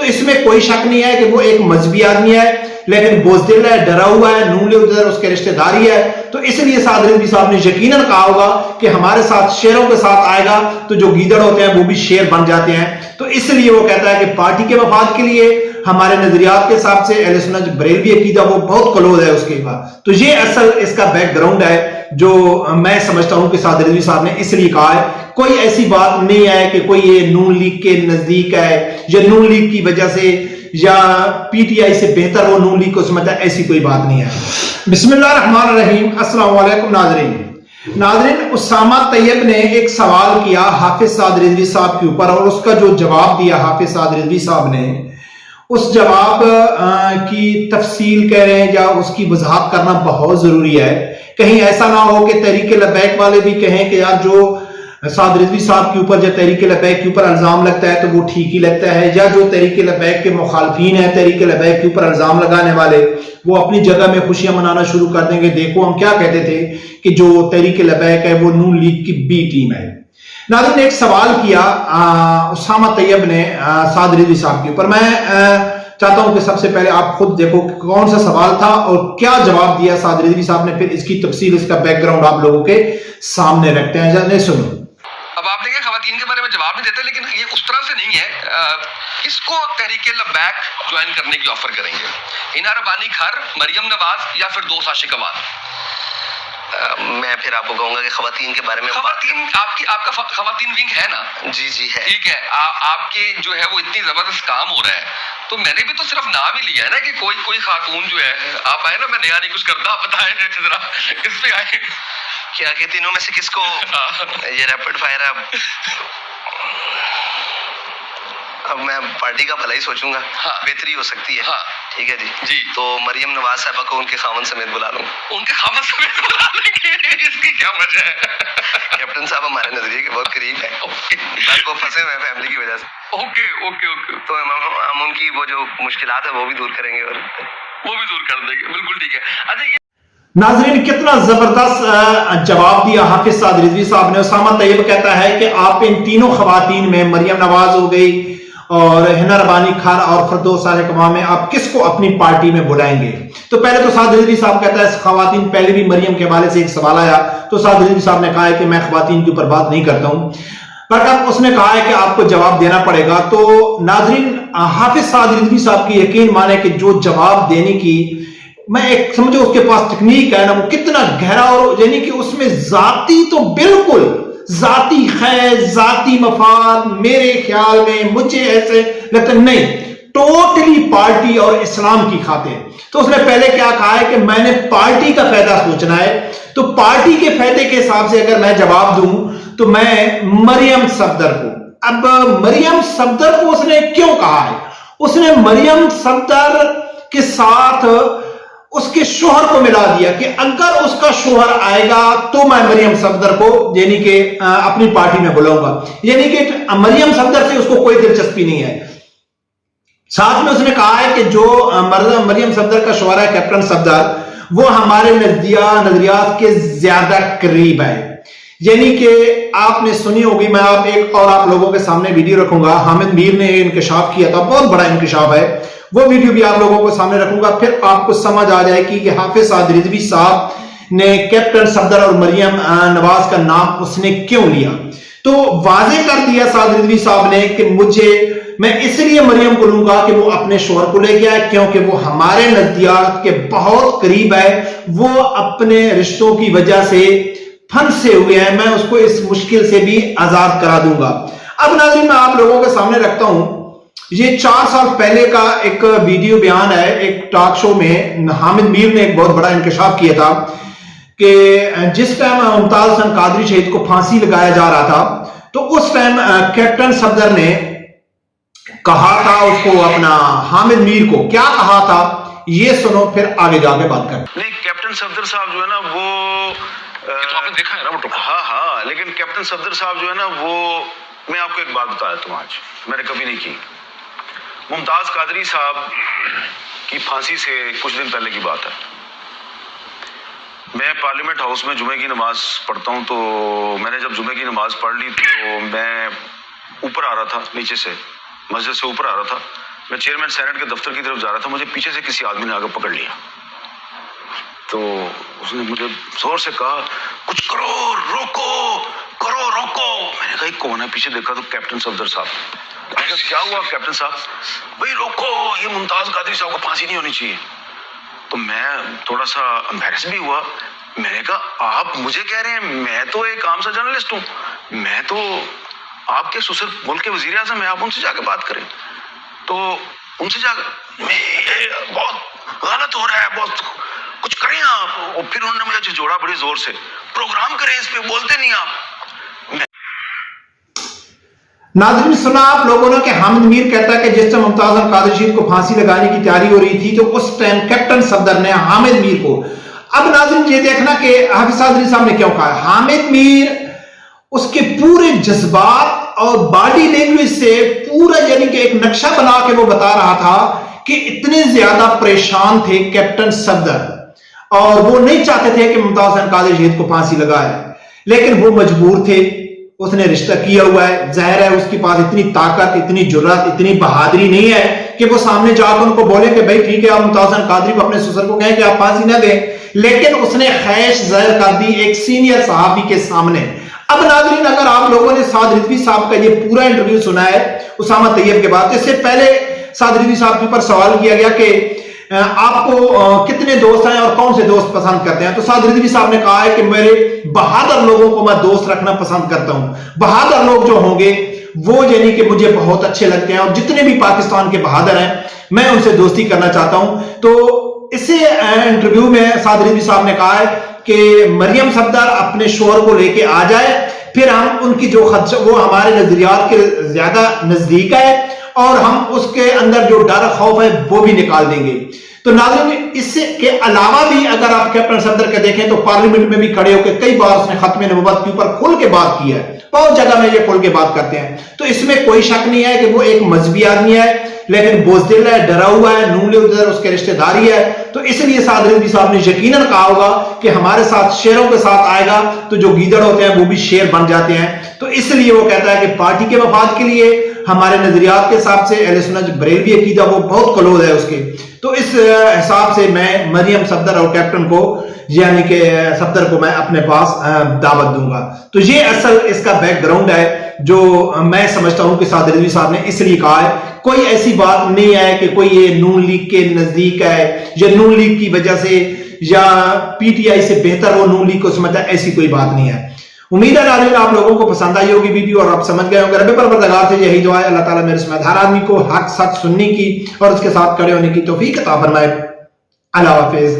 اس میں کوئی شک نہیں ہے کہ وہ ایک مذہبی آدمی ہے، لیکن بزدل ہے، ڈرا ہوا ہے، نون لیگ ادھر اس کے رشتہ داری ہے، تو اس لیے سعد رضوی صاحب نے یقیناً کہا ہوگا کہ ہمارے ساتھ شیروں کے ساتھ آئے گا تو جو گیدڑ ہوتے ہیں وہ بھی شیر بن جاتے ہیں، تو اس لیے وہ کہتا ہے کہ پارٹی کے مفاد کے لیے ہمارے نظریات کے حساب سے اہل سنت بریلوی عقیدہ وہ بہت کلوز ہے اس کے بعد، تو یہ اصل اس کا بیک گراؤنڈ ہے جو میں سمجھتا ہوں کہ سعد رضوی صاحب نے اس لیے کہا ہے۔ کوئی ایسی بات نہیں ہے کہ کوئی یہ نون لیگ کے نزدیک ہے یا نون لیگ کی وجہ سے یا پی ٹی آئی سے بہتر وہ نون لیگ کو سمجھتا ہے، ایسی کوئی بات نہیں ہے۔ بسم اللہ الرحمن الرحیم۔ السلام علیکم ناظرین، اسامہ طیب نے ایک سوال کیا حافظ سعد رضوی صاحب کے اوپر، اور اس کا جو جواب دیا حافظ سعد رضوی صاحب نے، اس جواب کی تفصیل کہہ رہے ہیں یا اس کی وضاحت کرنا بہت ضروری ہے، کہیں ایسا نہ ہو کہ تحریک لبیک والے بھی کہیں کہ یار جو سعد رضوی صاحب کے اوپر یا تحریک لبیک کے اوپر الزام لگتا ہے تو وہ ٹھیک ہی لگتا ہے، یا جو تحریک لبیک کے مخالفین ہیں تحریک لبیک کے اوپر الزام لگانے والے وہ اپنی جگہ میں خوشیاں منانا شروع کر دیں گے، دیکھو ہم کیا کہتے تھے کہ جو تحریک لبیک ہے وہ نون لیگ کی بی ٹیم ہے۔ ناظرین نے ایک سوال کیا اسامہ طیب نے سعد رضوی صاحب کے اوپر، میں چاہتا ہوں کہ سب سے پہلے آپ خود دیکھو کہ کون سا سوال تھا اور کیا جواب دیا سعد رضوی صاحب نے، پھر اس کی تفصیل اس کا بیک گراؤنڈ آپ لوگوں کے سامنے رکھتے ہیں، جانے سنو۔ اب آپ دیکھیں خواتین کے بارے میں جواب نہیں دیتے، لیکن یہ اس طرح سے نہیں ہے۔ کس کو تحریک لبیک جوائن کرنے کی آفر کریں گے؟ ہنا ربانی کھر، مریم نواز یا پھر دوست عاشق امان؟ میں پھر آپ کو کہوں گا کہ خواتین کے بارے میں خواتین آپ کا خواتین ونگ ہے نا؟ جی ہے، ٹھیک ہے، آپ کے جو ہے وہ اتنی زبردست کام ہو رہا ہے، تو میں نے بھی تو صرف نام ہی لیا ہے نا کہ کوئی خاتون جو ہے، آپ آئے نا، میں نیا نہیں کچھ کرتا، آپ بتائیں ذرا اس پہ آئے کیا کہ تینوں میں سے کس کو یہ ریپڈ فائر اب میں پارٹی کا بھلا ہی سوچوں گا، بہتری ہو سکتی ہے، ٹھیک ہے جی، تو مریم نواز صاحبہ کو ان کے خاوند سمیت بلا لوں، ان کے خاوند سمیت بلا لیں گے، اس کی کیا وجہ ہے؟ کیپٹن صاحب ہمارے نظریے کے بہت قریب ہیں، بس وہ پھنسے ہوئے فیملی کی وجہ سے، اوکے تو ہم ان کی وہ جو مشکلات ہے وہ بھی دور کریں گے اور وہ بھی دور کر دیں گے، بالکل ٹھیک ہے۔ اچھا ناظرین کتنا زبردست جواب دیا حافظ سعد رضوی صاحب نے۔ اسامہ طیب کہتا ہے کہ آپ ان تینوں خواتین میں، مریم نواز ہو گئی اور ہنا ربانی کھر اور فردوس عاشق امان میں، آپ کس کو اپنی پارٹی میں بلائیں گے؟ تو پہلے تو سعد رضوی صاحب کہتا ہے خواتین، پہلے بھی مریم کے حوالے سے ایک سوال آیا تو سعد رضوی صاحب نے کہا ہے کہ میں خواتین کے اوپر بات نہیں کرتا ہوں، پر اب اس نے کہا ہے کہ آپ کو جواب دینا پڑے گا۔ تو ناظرین حافظ سعد رضوی صاحب کی یقین مانے کہ جو جواب دینے کی میں ایک سمجھو اس کے پاس ٹیکنیک ہے نا، وہ کتنا گہرا، اور یعنی کہ اس میں ذاتی تو بالکل ذاتی خیر، ذاتی مفاد، میرے خیال میں مجھے ایسے لگتا نہیں، ٹوٹلی پارٹی اور اسلام کی خاطر۔ تو اس نے پہلے کیا کہا ہے کہ میں نے پارٹی کا فائدہ سوچنا ہے، تو پارٹی کے فائدے کے حساب سے اگر میں جواب دوں تو میں مریم صفدر کو، اب مریم صفدر کو اس نے کیوں کہا ہے؟ اس نے مریم صفدر کے ساتھ اس کے شوہر کو ملا دیا کہ اگر اس کا شوہر آئے گا تو میں مریم صفدر کو یعنی کہ اپنی پارٹی میں بلاؤں گا، یعنی کہ مریم صفدر سے اس کو کوئی دلچسپی نہیں ہے۔ ساتھ میں اس نے کہا ہے کہ جو مریم صفدر کا شوہر ہے کیپٹن صفدر، وہ ہمارے نظریات کے زیادہ قریب ہے، یعنی کہ آپ نے سنی ہوگی، میں ایک اور آپ لوگوں کے سامنے ویڈیو رکھوں گا، حامد میر نے انکشاف کیا تھا، بہت بڑا انکشاف ہے، وہ ویڈیو بھی آپ لوگوں کو سامنے رکھوں گا، پھر آپ کو سمجھ آ جائے گی کہ حافظ سعد رضوی صاحب نے کیپٹن صفدر اور مریم نواز کا نام اس نے کیوں لیا۔ تو واضح کر دیا سعد رضوی صاحب نے کہ میں اس لیے مریم کو لوں گا کہ وہ اپنے شوہر کو لے گیا ہے، کیونکہ وہ ہمارے نظریات کے بہت قریب ہے، وہ اپنے رشتوں کی وجہ سے پھنسے ہوئے ہیں، میں اس کو اس مشکل سے بھی آزاد کرا دوں گا۔ اب ناظرین میں آپ لوگوں کے سامنے رکھتا ہوں، یہ 4 سال پہلے کا ایک ویڈیو بیان ہے، ایک ٹاک شو میں حامد میر نے ایک بہت بڑا انکشاف کیا تھا کہ جس ٹائم ممتاز حسن قادری شہید کو پھانسی لگایا جا رہا تھا، تو اس ٹائم کیپٹن صفدر نے کہا تھا اس کو، اپنا حامد میر کو کیا کہا تھا، یہ سنو پھر آگے جا کے بات کریں۔ نہیں، کیپٹن صفدر صاحب جو ہے نا وہ آپ نے دیکھا ہے نا وہ، ہاں، لیکن کیپٹن صفدر صاحب جو ہے نا وہ، میں آپ کو ایک بات بتا دیتا ہوں، آج میں نے کبھی نہیں کی، ممتاز قادری صاحب کی پھانسی سے کچھ دن پہلے کی بات ہے، میں پارلیمنٹ ہاؤس میں جمعے کی نماز پڑھتا ہوں، تو میں نے جب جمعے کی نماز پڑھ لی تو میں اوپر آ رہا تھا، نیچے سے مسجد سے اوپر آ رہا تھا، میں چیئرمین سینٹ کے دفتر کی طرف جا رہا تھا, مجھے پیچھے سے کسی آدمی نے آگے پکڑ لیا. تو اس نے مجھے زور سے کہا کچھ کرو, روکو کرو روکو. میں نے کہا یہ کون ہے؟ پیچھے دیکھا تو کیپٹن صفدر صاحب. میں نے کہا کیا ہوا کیپٹن صاحب؟ بھائی روکو, یہ ممتاز قادری صاحب کو پھانسی نہیں ہونی چاہیے. تو میں تھوڑا سا امبیرس بھی ہوا. میں نے کہا آپ مجھے کہہ رہے ہیں, میں تو ایک عام سا جرنلسٹ ہوں, میں تو آپ کے سسر ملک کے وزیر اعظم ہیں, آپ ان سے جا کے بات کریں. تو ان سے جا کے بہت غلط ہو رہا ہے, بہت کچھ کریں آپ. اور پھر انہوں نے مجھے جھجوڑا بڑے زور سے, پروگرام کریں اس پہ, بولتے نہیں آپ. ناظرین سنا آپ لوگوں نے کہ حامد میر کہتا ہے کہ جس ٹائم ممتاز قادری شریف کو پھانسی لگانے کی تیاری ہو رہی تھی تو اس ٹائم کیپٹن صفدر نے حامد میر کو, اب ناظرین یہ دیکھنا کہ حافظ صادری صاحب نے کیوں کہا. حامد میر اس کے پورے جذبات اور باڈی لینگویج سے پورا یعنی کہ ایک نقشہ بنا کے وہ بتا رہا تھا کہ اتنے زیادہ پریشان تھے کیپٹن صفدر اور وہ نہیں چاہتے تھے کہ ممتاز قادری شریف کو پھانسی لگائے, لیکن وہ مجبور تھے. اس نے رشتہ کیا ہوا ہے, ظاہر ہے اس کے پاس اتنی طاقت, اتنی جرات, اتنی بہادری نہیں ہے کہ وہ سامنے جا کر ان کو بولے کہ بھائی ٹھیک ہے آپ ممتاز قادری کو اپنے سسر کو کہیں کہ آپ پھانسی نہ دیں, لیکن اس نے خواہش ظاہر کر دی ایک سینئر صحافی کے سامنے. اب ناظرین اگر آپ لوگوں نے سعد رضوی صاحب کا یہ پورا انٹرویو سنا ہے اسامہ طیب کے بعد, اس سے پہلے سعد رضوی صاحب کے اوپر سوال کیا گیا کہ آپ کو کتنے دوست ہیں اور کون سے دوست پسند کرتے ہیں, تو سعد رضوی صاحب نے کہا ہے کہ میرے بہادر لوگوں کو میں دوست رکھنا پسند کرتا ہوں. بہادر لوگ جو ہوں گے وہ یعنی کہ مجھے بہت اچھے لگتے ہیں اور جتنے بھی پاکستان کے بہادر ہیں میں ان سے دوستی کرنا چاہتا ہوں. تو اسی انٹرویو میں سعد رضوی صاحب نے کہا ہے کہ مریم صفدر اپنے شوہر کو لے کے آ جائے, پھر ہم ان کی جو خدشہ وہ ہمارے نظریات کے زیادہ نزدیک ہے اور ہم اس کے اندر جو ڈر خوف ہے وہ بھی نکال دیں گے. تو ناظرین اس کے علاوہ بھی اگر آپ کیپٹن صفدر کے دیکھیں تو پارلیمنٹ میں بھی کھڑے ہو کے کئی بار اس نے ختم نبوت کے اوپر کھل کے بات کی ہے, بہت جگہ میں یہ کھل کے بات کرتے ہیں. تو اس میں کوئی شک نہیں ہے کہ وہ ایک مذہبی آدمی ہے, لیکن بزدل ہے, ڈرا ہوا ہے, نون لیگ اس کے رشتہ داری ہے. تو اس لیے سعد رضوی صاحب نے یقیناً کہا ہوگا کہ ہمارے ساتھ شیروں کے ساتھ آئے گا تو جو گیدڑ ہوتے ہیں وہ بھی شیر بن جاتے ہیں. تو اس لیے وہ کہتا ہے کہ پارٹی کے مفاد کے لیے ہمارے نظریات کے حساب سے اہل سنت بریلوی عقیدہ وہ بہت کلوز ہے اس کے. تو اس حساب سے میں مریم صفدر اور کیپٹن کو یعنی کہ صفدر کو میں اپنے پاس دعوت دوں گا. تو یہ اصل اس کا بیک گراؤنڈ ہے جو میں سمجھتا ہوں کہ سعد رضوی صاحب نے اس لیے کہا ہے. کوئی ایسی بات نہیں ہے کہ کوئی یہ نون لیگ کے نزدیک ہے یا نون لیگ کی وجہ سے یا پی ٹی آئی سے بہتر وہ نون لیگ کو سمجھتا ہے, ایسی کوئی بات نہیں ہے. امید ہے ناظرین آپ لوگوں کو پسند آئی ہوگی ویڈیو اور آپ سمجھ گئے ہوں گے. رب پروردگار سے یہی دعا ہے اللہ تعالیٰ میرے سمیت ہر آدمی کو حق سچ سننے کی اور اس کے ساتھ کھڑے ہونے کی توفیق عطا فرمائے. اللہ حافظ.